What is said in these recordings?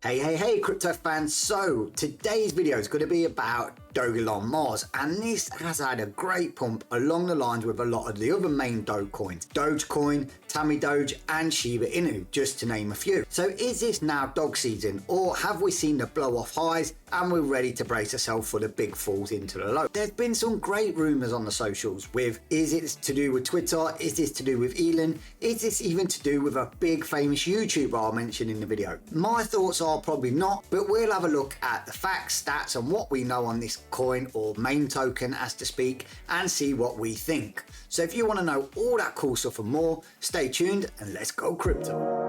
Hey, crypto fans. So today's video is going to be about DOGELON Mars, and this has had a great pump along the lines with a lot of the other main Doge coins, Dogecoin, Tammy Doge and Shiba Inu, just to name a few. So is this now dog season, or have we seen the blow off highs and we're ready to brace ourselves for the big falls into the low? There's been some great rumors on the socials with, is it to do with Twitter? Is this to do with Elon? Is this even to do with a big famous YouTuber I mentioned in the video? My thoughts are probably not, but we'll have a look at the facts, stats and what we know on this coin or main token as to speak, and see what we think. So if you want to know all that cool stuff and more, stay tuned and let's go crypto.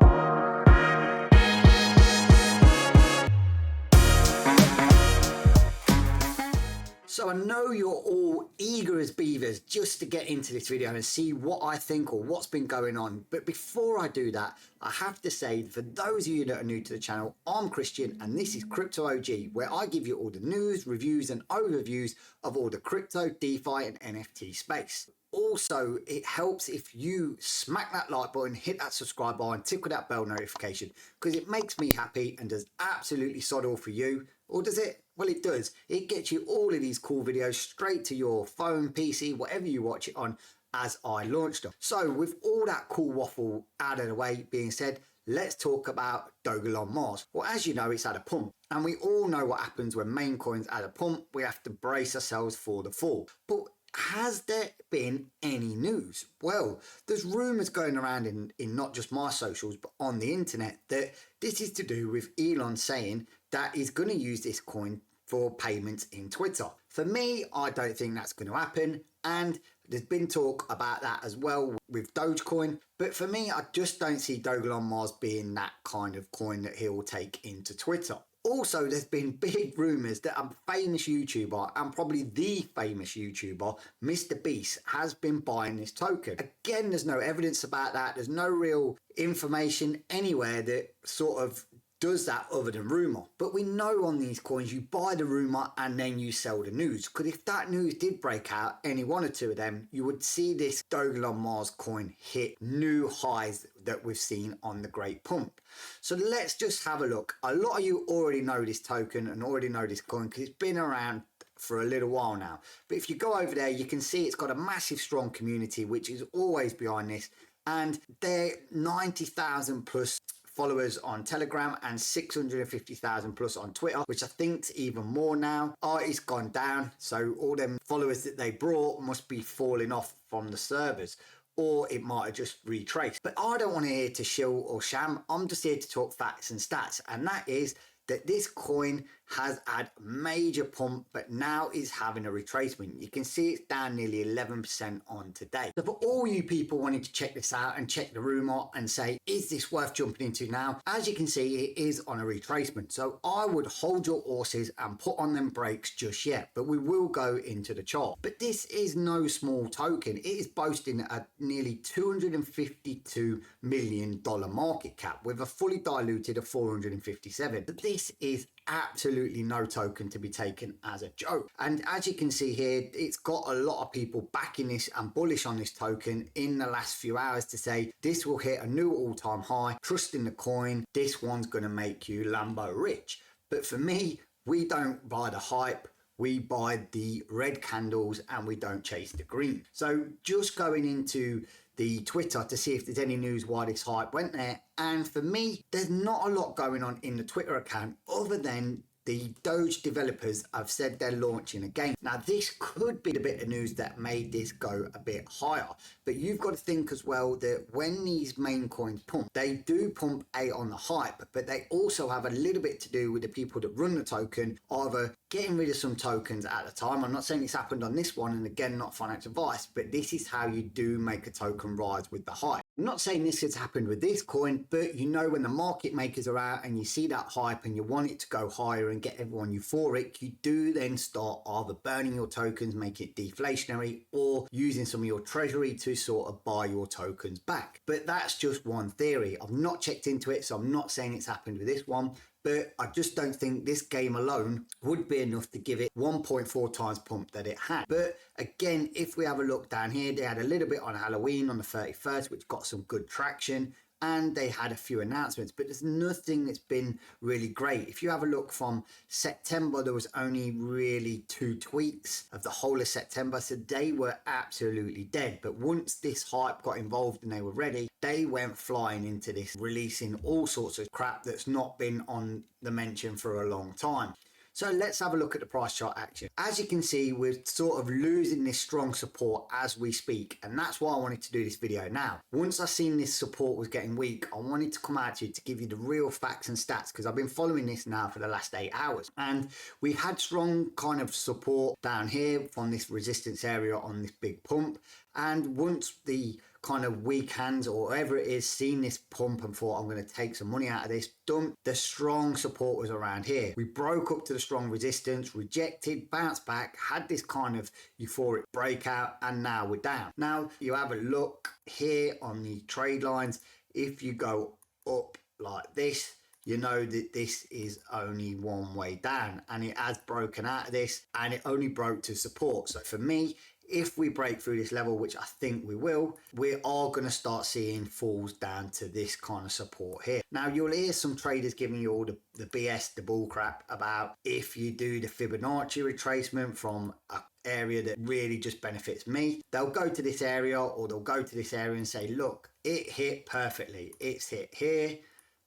So I know you're all eager as beavers just to get into this video and see what I think or what's been going on. But before I do that, I have to say, for those of you that are new to the channel, I'm Christian and this is Crypto OG, where I give you all the news, reviews and overviews of all the crypto, DeFi and NFT space. Also, it helps if you smack that like button, hit that subscribe button, tickle that bell notification, because it makes me happy and does absolutely sod all for you. Or does it? Well, it does. It gets you all of these cool videos straight to your phone, PC, whatever you watch it on, as I launch them. So with all that cool waffle out of the way being said, let's talk about DOGELON Mars. Well, as you know, it's at a pump, and we all know what happens when main coins at a pump. We have to brace ourselves for the fall. But has there been any news? Well, there's rumors going around in not just my socials, but on the internet, that this is to do with Elon saying that he's going to use this coin for payments in Twitter. For me, I don't think that's going to happen, and there's been talk about that as well with Dogecoin, but for me, I just don't see DOGELON Mars being that kind of coin that he'll take into Twitter. Also, there's been big rumors that a famous YouTuber, and probably the famous YouTuber, Mr. Beast, has been buying this token. Again, there's no evidence about that. There's no real information anywhere that sort of does that other than rumor. But we know on these coins, you buy the rumor and then you sell the news. Because if that news did break out, any one or two of them, you would see this DOGELON Mars coin hit new highs that we've seen on the great pump. So let's just have a look. A lot of you already know this token and already know this coin because it's been around for a little while now. But if you go over there, you can see it's got a massive strong community which is always behind this, and they're 90,000 plus followers on Telegram and 650,000 plus on Twitter, which I think's even more now. It's gone down, so all them followers that they brought must be falling off from the servers, or it might have just retraced. But I don't want to hear to shill or sham. I'm just here to talk facts and stats, and that is that this coin has had major pump, but now is having a retracement. You can see it's down nearly 11% on today. So for all you people wanting to check this out and check the rumor and say, is this worth jumping into now? As you can see, it is on a retracement. So I would hold your horses and put on them brakes just yet, but we will go into the chart. But this is no small token. It is boasting a nearly $252 million market cap with a fully diluted of 457. But this is absolutely no token to be taken as a joke. And as you can see here, it's got a lot of people backing this and bullish on this token in the last few hours to say this will hit a new all-time high. Trust in the coin. This one's going to make you Lambo rich. But for me, we don't buy the hype. We buy the red candles and we don't chase the green. So just going into the Twitter to see if there's any news why this hype went there. And for me, there's not a lot going on in the Twitter account other than the Doge developers have said they're launching a game. Now, this could be the bit of news that made this go a bit higher. But you've got to think as well that when these main coins pump, they do pump on the hype, but they also have a little bit to do with the people that run the token, either getting rid of some tokens at a time. I'm not saying it's happened on this one, and again, not financial advice, but this is how you do make a token rise with the hype. I'm not saying this has happened with this coin, but you know when the market makers are out and you see that hype and you want it to go higher and get everyone euphoric, you do then start either burning your tokens, make it deflationary, or using some of your treasury to sort of buy your tokens back. But that's just one theory. I've not checked into it, so I'm not saying it's happened with this one. But I just don't think this game alone would be enough to give it 1.4 times pump that it had. But again, if we have a look down here, they had a little bit on Halloween on the 31st, which got some good traction. and they had a few announcements, but there's nothing that's been really great. If you have a look from September, there was only really 2 tweets of the whole of September, so they were absolutely dead. But once this hype got involved and they were ready, they went flying into this, releasing all sorts of crap that's not been on the mention for a long time. So let's have a look at the price chart action. As you can see, we're sort of losing this strong support as we speak, and that's why I wanted to do this video now. Once I seen this support was getting weak, I wanted to come out to you to give you the real facts and stats, because I've been following this now for the last 8 hours, and we had strong kind of support down here from this resistance area on this big pump. And once the kind of weak hands or whatever it is seen this pump and thought, I'm going to take some money out of this, dump, the strong support was around here. We broke up to the strong resistance, rejected, bounced back, had this kind of euphoric breakout, and now we're down. Now you have a look here on the trade lines. If you go up like this, you know that this is only one way down, and it has broken out of this, and it only broke to support. So for me, if we break through this level, which I think we will, we are going to start seeing falls down to this kind of support here. Now, you'll hear some traders giving you all the BS, the bull crap about if you do the Fibonacci retracement from an area that really just benefits me, they'll go to this area or they'll go to this area and say, look, it hit perfectly. It's hit here.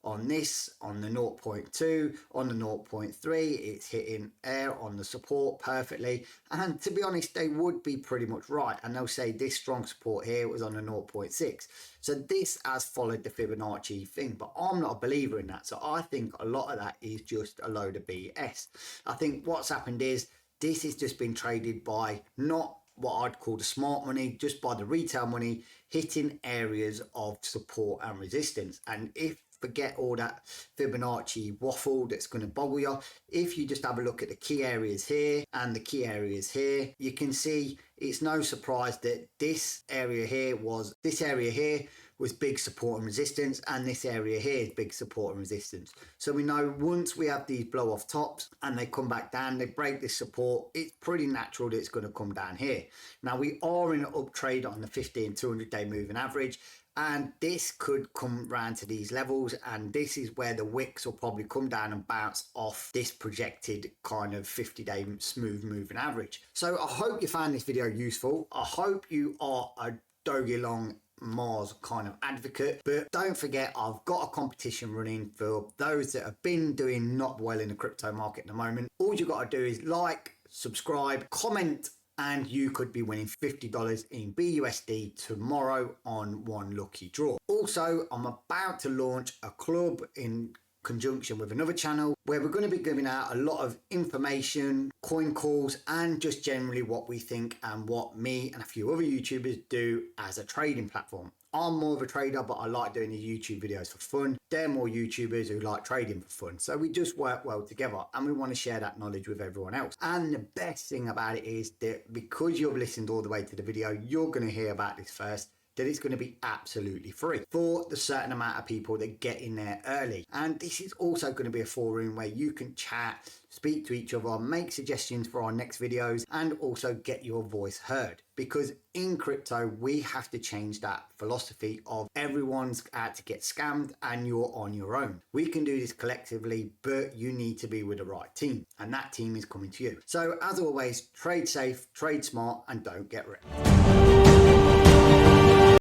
On this, on the 0.2, on the 0.3, it's hitting air on the support perfectly. And to be honest, they would be pretty much right. And they'll say this strong support here was on the 0.6. So this has followed the Fibonacci thing, but I'm not a believer in that. So I think a lot of that is just a load of BS. I think what's happened is this has just been traded by not what I'd call the smart money, just by the retail money, hitting areas of support and resistance. And if forget all that Fibonacci waffle that's going to boggle you, if you just have a look at the key areas here and the key areas here, you can see it's no surprise that this area here was big support and resistance, and this area here is big support and resistance. So we know once we have these blow off tops and they come back down, they break this support, it's pretty natural that it's going to come down here. Now we are in an up trade on the 50 and 200 day moving average, and this could come round to these levels, and this is where the wicks will probably come down and bounce off this projected kind of 50-day smooth moving average. So I hope you found this video useful. I hope you are a DOGELON Mars kind of advocate, but don't forget, I've got a competition running for those that have been doing not well in the crypto market at the moment. All you got to do is like, subscribe, comment, and you could be winning $50 in BUSD tomorrow on one lucky draw. Also, I'm about to launch a club in conjunction with another channel where we're going to be giving out a lot of information, coin calls, and just generally what we think and what me and a few other YouTubers do as a trading platform. I'm more of a trader, but I like doing the YouTube videos for fun. They're more YouTubers who like trading for fun. So we just work well together, and we want to share that knowledge with everyone else. And the best thing about it is that because you've listened all the way to the video, you're going to hear about this first, that it's going to be absolutely free for the certain amount of people that get in there early. And this is also going to be a forum where you can chat, speak to each other, make suggestions for our next videos, and also get your voice heard. Because in crypto, we have to change that philosophy of everyone's out to get scammed and you're on your own. We can do this collectively, but you need to be with the right team, and that team is coming to you. So as always, trade safe, trade smart, and don't get ripped.